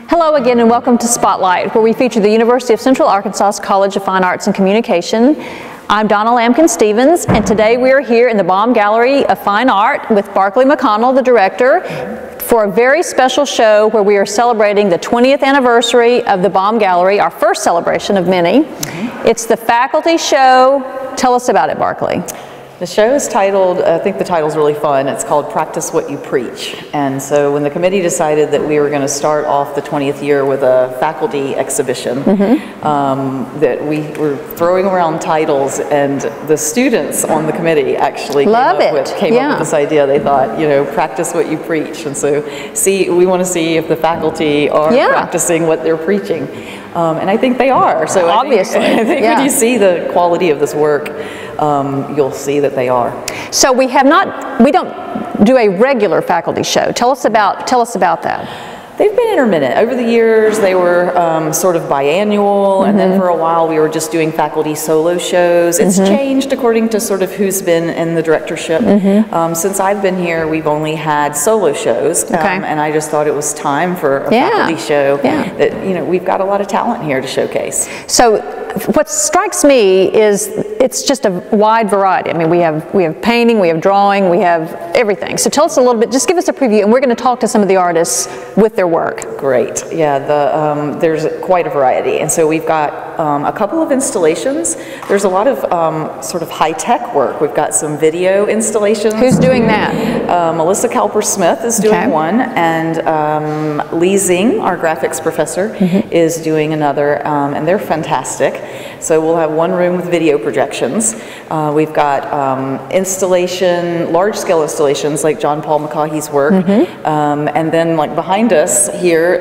Hello again and welcome to Spotlight, where we feature the University of Central Arkansas College of Fine Arts and Communication. I'm Donna Lampkin-Stevens, and today we are here in the Baum Gallery of Fine Art with Barclay McConnell, the director, for a very special show where we are celebrating the 20th anniversary of the Baum Gallery, our first celebration of many. It's the faculty show. Tell us about it, Barclay. The show is titled, I think the title's really fun, it's called Practice What You Preach. And so when the committee decided that we were going to start off the 20th year with a faculty exhibition, that we were throwing around titles, and the students on the committee actually came up with this idea. They thought, you know, practice what you preach. And so we want to see if the faculty are practicing what they're preaching. And I think they are. So obviously, I think when you see the quality of this work, you'll see that they are. So we don't do a regular faculty show. Tell us about that. They've been intermittent. Over the years, they were sort of biannual, and then for a while we were just doing faculty solo shows. It's changed according to sort of who's been in the directorship. Since I've been here, we've only had solo shows, and I just thought it was time for a faculty show that, you know, we've got a lot of talent here to showcase. So what strikes me is it's just a wide variety. I mean, we have painting, we have drawing, we have everything. So tell us a little bit, just give us a preview, and we're going to talk to some of the artists with their work. Great. Yeah, there's quite a variety. And so we've got a couple of installations. There's a lot of sort of high-tech work. We've got some video installations. Who's doing that? Melissa Kalper-Smith is doing one, and Lee Zing, our graphics professor, is doing another, and they're fantastic. So we'll have one room with video projections. We've got large-scale installations like John Paul McCaughey's work, and then like behind us here,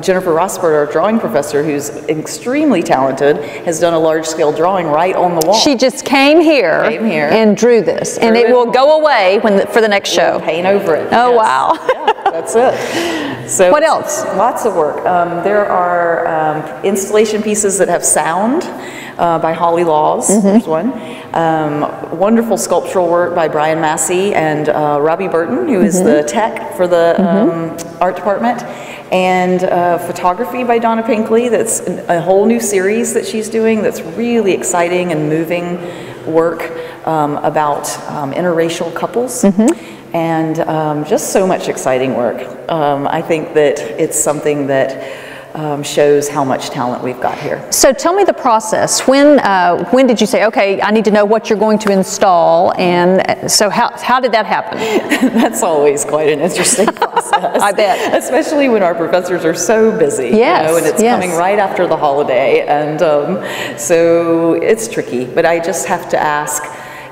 Jennifer Rosbert, our drawing professor, who's extremely talented, has done a large-scale drawing right on the wall. She just came here and drew this, and it will go away for the next show. We'll paint over it. Oh, wow. Yeah, that's it. So what else? Lots of work. There are installation pieces that have sound by Holly Laws. There's one. Wonderful sculptural work by Brian Massey and Robbie Burton, who is the tech for the art department, and photography by Donna Pinkley. That's a whole new series that she's doing that's really exciting and moving work about interracial couples. And just so much exciting work. I think that it's something that shows how much talent we've got here. So tell me the process. When did you say, okay, I need to know what you're going to install, and so how did that happen? That's always quite an interesting process. I bet. Especially when our professors are so busy, you know, and it's coming right after the holiday, and so it's tricky, but I just have to ask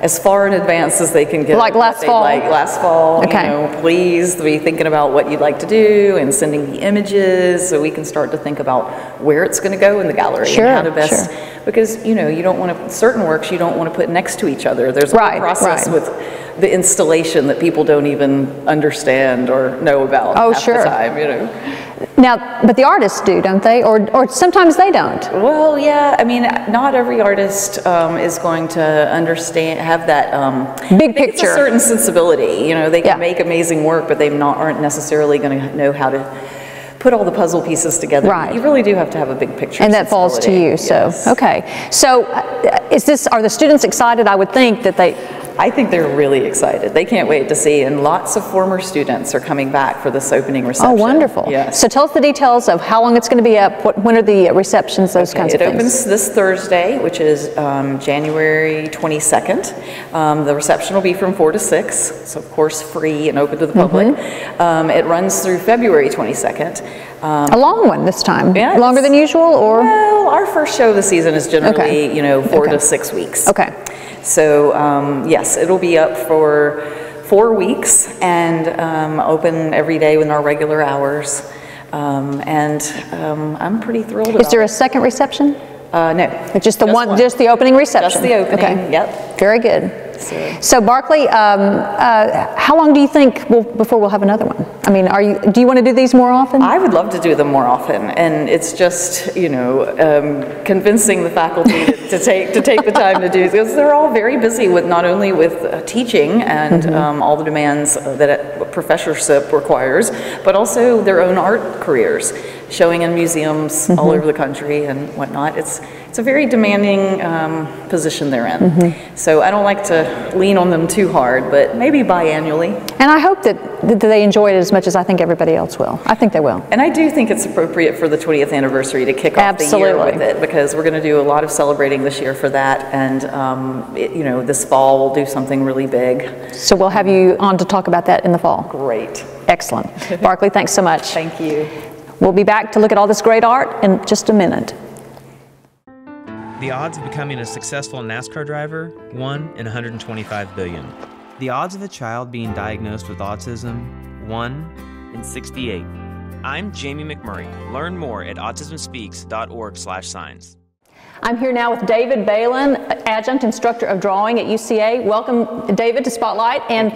as far in advance as they can get. Like last fall? Like last fall, you know, please be thinking about what you'd like to do and sending the images so we can start to think about where it's going to go in the gallery and how to best, because, you know, you don't want to, certain works you don't want to put next to each other. There's a whole process with the installation that people don't even understand or know about half the time, you know. Now, but the artists do, don't they? Or sometimes they don't. Well, yeah, I mean, not every artist is going to have that big picture. It's a certain sensibility, you know. They can make amazing work, but they aren't necessarily going to know how to put all the puzzle pieces together. You really do have to have a big picture. And that falls to you. So okay. So are the students excited? I would think that I think they're really excited. They can't wait to see, and lots of former students are coming back for this opening reception. Oh, wonderful. Yes. So tell us the details of how long it's going to be up, when are the receptions, those kinds of things. It opens this Thursday, which is January 22nd. The reception will be from 4 to 6, so of course free and open to the public. It runs through February 22nd. A long one this time. Yeah, longer than usual, or? Well, our first show of the season is generally, you know, 4 to 6 weeks. Okay. So yes, it'll be up for 4 weeks and open every day with our regular hours. I'm pretty thrilled about it. Is there a second reception? No. Just the opening reception? Just the opening, yep. Very good. So Barclay, how long do you think before we'll have another one? I mean, do you want to do these more often? I would love to do them more often, and it's just, you know, convincing the faculty to take the time to do, because they're all very busy with not only with teaching and all the demands that a professorship requires, but also their own art careers. showing in museums all over the country and whatnot. It's a very demanding position they're in. So I don't like to lean on them too hard, but maybe biannually. And I hope that they enjoy it as much as I think everybody else will. I think they will. And I do think it's appropriate for the 20th anniversary to kick off the year with it, because we're going to do a lot of celebrating this year for that, and you know, this fall we'll do something really big. So we'll have you on to talk about that in the fall. Great. Excellent. Barclay, thanks so much. Thank you. We'll be back to look at all this great art in just a minute. The odds of becoming a successful NASCAR driver, 1 in 125 billion. The odds of a child being diagnosed with autism, 1 in 68. I'm Jamie McMurray. Learn more at autismspeaks.org/signs. I'm here now with David Balin, adjunct instructor of drawing at UCA. Welcome, David, to Spotlight. And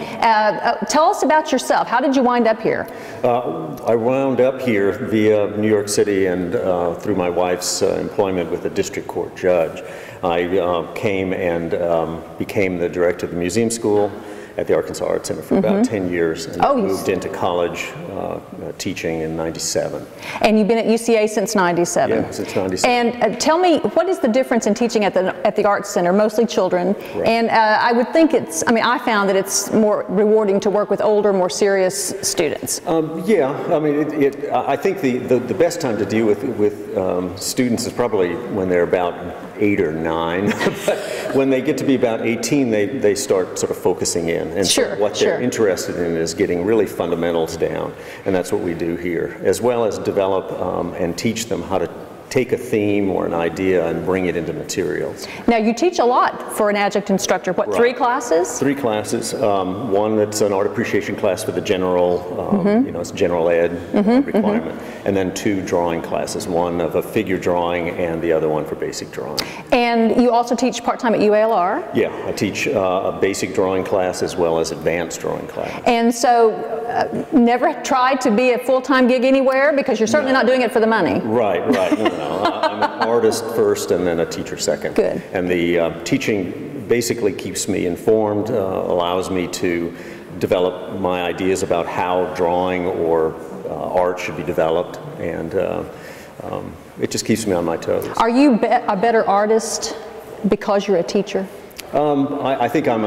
tell us about yourself. How did you wind up here? I wound up here via New York City and through my wife's employment with a district court judge. I came and became the director of the museum school at the Arkansas Art Center for about 10 years, and moved into college teaching in '97. And you've been at UCA since '97? Yeah, since '97. And tell me, what is the difference in teaching at the Art Center, mostly children? Right. And I would think I found that it's more rewarding to work with older, more serious students. Yeah, I mean, I think the best time to deal with students is probably when they're about 8 or 9. But when they get to be about 18, they start sort of focusing in. And so what they're interested in is getting really fundamentals down. And that's what we do here, as well as develop and teach them how to take a theme or an idea and bring it into materials. Now, you teach a lot for an adjunct instructor. What, 3 classes? 3 classes. One that's an art appreciation class for the general, you know, it's general ed requirement. And then 2 drawing classes, one of a figure drawing and the other one for basic drawing. And you also teach part-time at UALR? Yeah, I teach a basic drawing class as well as advanced drawing class. And so, never tried to be a full-time gig anywhere, because you're certainly not doing it for the money. Right. No. I'm an artist first and then a teacher second. Good. And the teaching basically keeps me informed, allows me to develop my ideas about how drawing or art should be developed, and it just keeps me on my toes. Are you a better artist because you're a teacher? I think I'm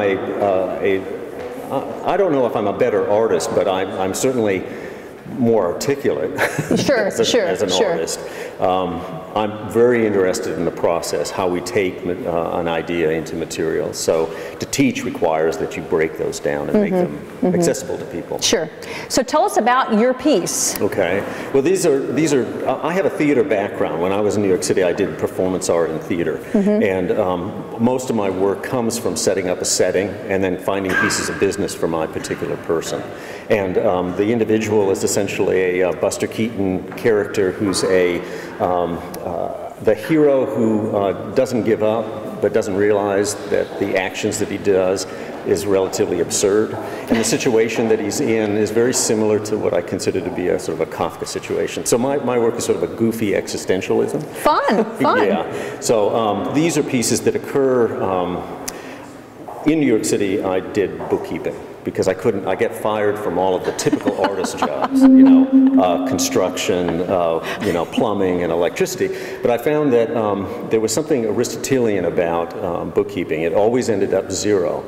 I don't know if I'm a better artist, but I'm certainly more articulate as an artist. I'm very interested in the process, how we take an idea into material. So to teach requires that you break those down and make them accessible to people. Sure. So tell us about your piece. Okay. Well, these are. I have a theater background. When I was in New York City, I did performance art and theater, and most of my work comes from setting up a setting and then finding pieces of business for my particular person. And the individual is essentially a Buster Keaton character who's the hero who doesn't give up, but doesn't realize that the actions that he does is relatively absurd. And the situation that he's in is very similar to what I consider to be a sort of a Kafka situation. So my work is sort of a goofy existentialism. Fun. Yeah. So these are pieces that occur in New York City. I did bookkeeping, because I get fired from all of the typical artist jobs, you know, construction, you know, plumbing and electricity. But I found that there was something Aristotelian about bookkeeping. It always ended up 0.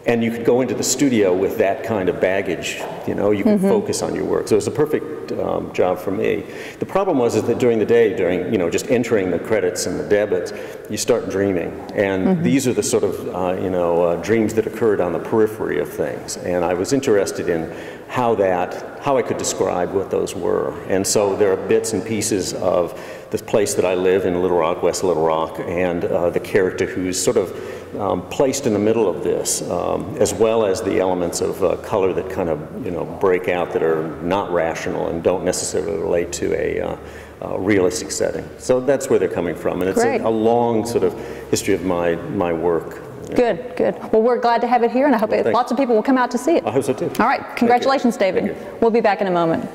And you could go into the studio with that kind of baggage, you know, you could focus on your work. So it was a perfect job for me. The problem was that during the day, you know, just entering the credits and the debits, you start dreaming. And these are the sort of, you know, dreams that occurred on the periphery of things. And I was interested in how I could describe what those were. And so there are bits and pieces of this place that I live in, Little Rock, West Little Rock, and the character who's sort of placed in the middle of this, as well as the elements of color that kind of, you know, break out, that are not rational and don't necessarily relate to a realistic setting. So that's where they're coming from, and it's a long sort of history of my work. Good. Well, we're glad to have it here, and I hope lots of people will come out to see it. I hope so too. All right, congratulations, David. We'll be back in a moment.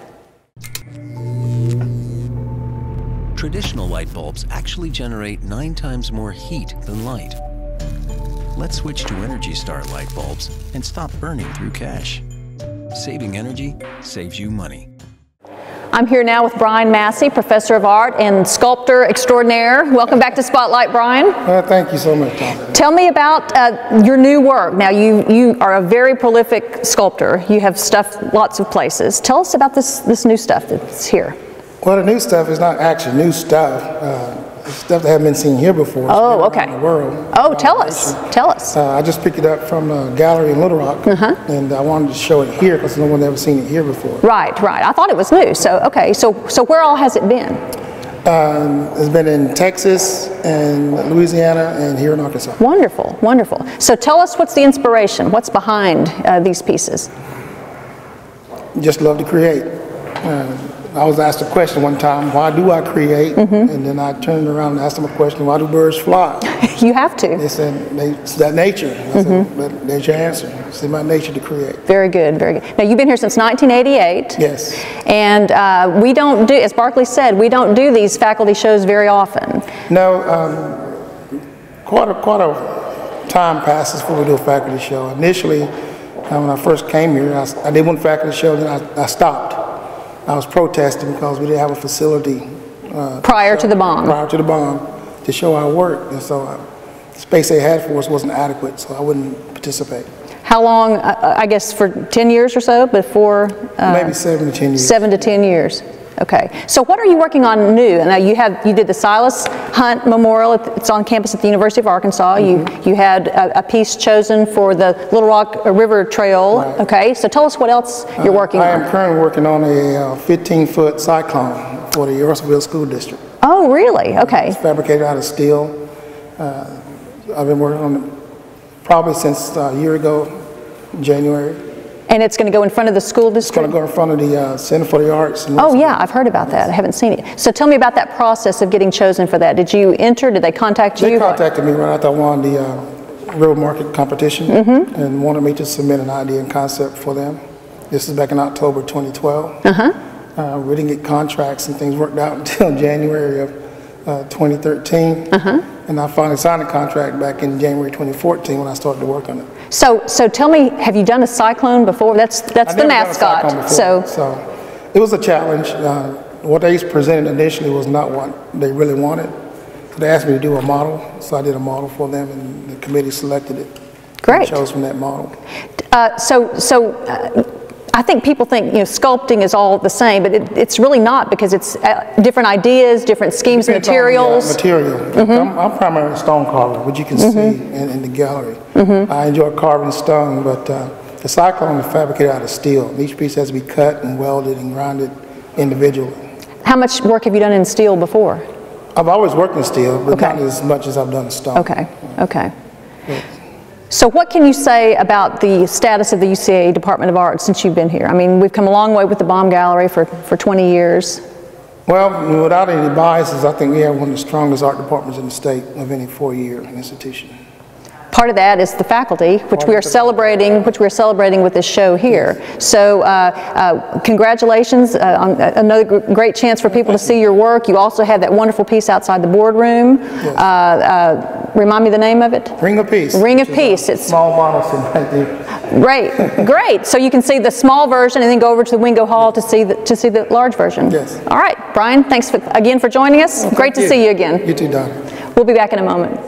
Traditional light bulbs actually generate 9 times more heat than light. Let's switch to Energy Star light bulbs and stop burning through cash. Saving energy saves you money. I'm here now with Brian Massey, Professor of Art and Sculptor Extraordinaire. Welcome back to Spotlight, Brian. Thank you so much, Tom. Tell me about your new work. Now, you are a very prolific sculptor. You have stuff lots of places. Tell us about this new stuff that's here. Well, the new stuff is not actually new stuff. It's stuff that hasn't been seen here before. Oh, okay. In the world. Oh, tell us. Tell us. I just picked it up from a gallery in Little Rock, and I wanted to show it here because no one ever seen it here before. Right, right. I thought it was new. So, okay. So where all has it been? It's been in Texas and Louisiana and here in Arkansas. Wonderful, wonderful. So tell us, what's the inspiration? What's behind these pieces? Just love to create. I was asked a question one time, why do I create? And then I turned around and asked them a question, why do birds fly? You have to. They said, it's that nature. I said, there's your answer. It's in my nature to create. Very good, very good. Now, you've been here since 1988. Yes. And we don't do, as Barkley said, we don't do these faculty shows very often. No, quite a time passes before we do a faculty show. Initially, when I first came here, I did one faculty show, then I stopped. I was protesting because we didn't have a facility prior to the Baum. Prior to the Baum to show our work, and so the space they had for us wasn't adequate, so I wouldn't participate. How long? I guess for 10 years or so before. Maybe 7 to 10 years. 7 to 10 years. Okay. So what are you working on new? Now you did the Silas Hunt Memorial. It's on campus at the University of Arkansas. You had a piece chosen for the Little Rock River Trail. Right. Okay. So tell us what else you're working on. I am currently working on a 15-foot cyclone for the Russellville School District. Oh, really? Okay. It's fabricated out of steel. I've been working on it probably since a year ago, January. And it's going to go in front of the school district? It's going to go in front of the Center for the Arts. Oh yeah, I've heard about that. I haven't seen it. So tell me about that process of getting chosen for that. Did you enter? Did they contact you? They contacted me right after I won the River Market competition and wanted me to submit an idea and concept for them. This is back in October 2012. We didn't get contracts and things worked out until January of 2013. And I finally signed a contract back in January 2014 when I started to work on it. So tell me, have you done a cyclone before? That's the mascot. So it was a challenge. What they presented initially was not what they really wanted. So they asked me to do a model, so I did a model for them, and the committee selected it. Great. And chose from that model. I think people think sculpting is all the same, but it's really not, because it's different ideas, different schemes, materials. I'm primarily a stone carver, which you can see in the gallery. I enjoy carving stone, but the cyclone is fabricated out of steel. Each piece has to be cut and welded and grinded individually. How much work have you done in steel before? I've always worked in steel, but not as much as I've done in stone. Okay, okay. So what can you say about the status of the UCA Department of Art since you've been here? I mean, we've come a long way with the Baum Gallery for 20 years. Well, without any biases, I think we have one of the strongest art departments in the state of any four-year institution. Part of that is the faculty, which we are celebrating with this show here. So congratulations on another great chance for people to see your work. You also have that wonderful piece outside the boardroom. Yes. Remind me the name of it? Ring of Peace. Ring of Peace. It's small model right there. Great, great. So you can see the small version and then go over to the Wingo Hall to see the large version. Yes. All right, Brian, thanks again for joining us. Great to see you again. You too, Don. We'll be back in a moment.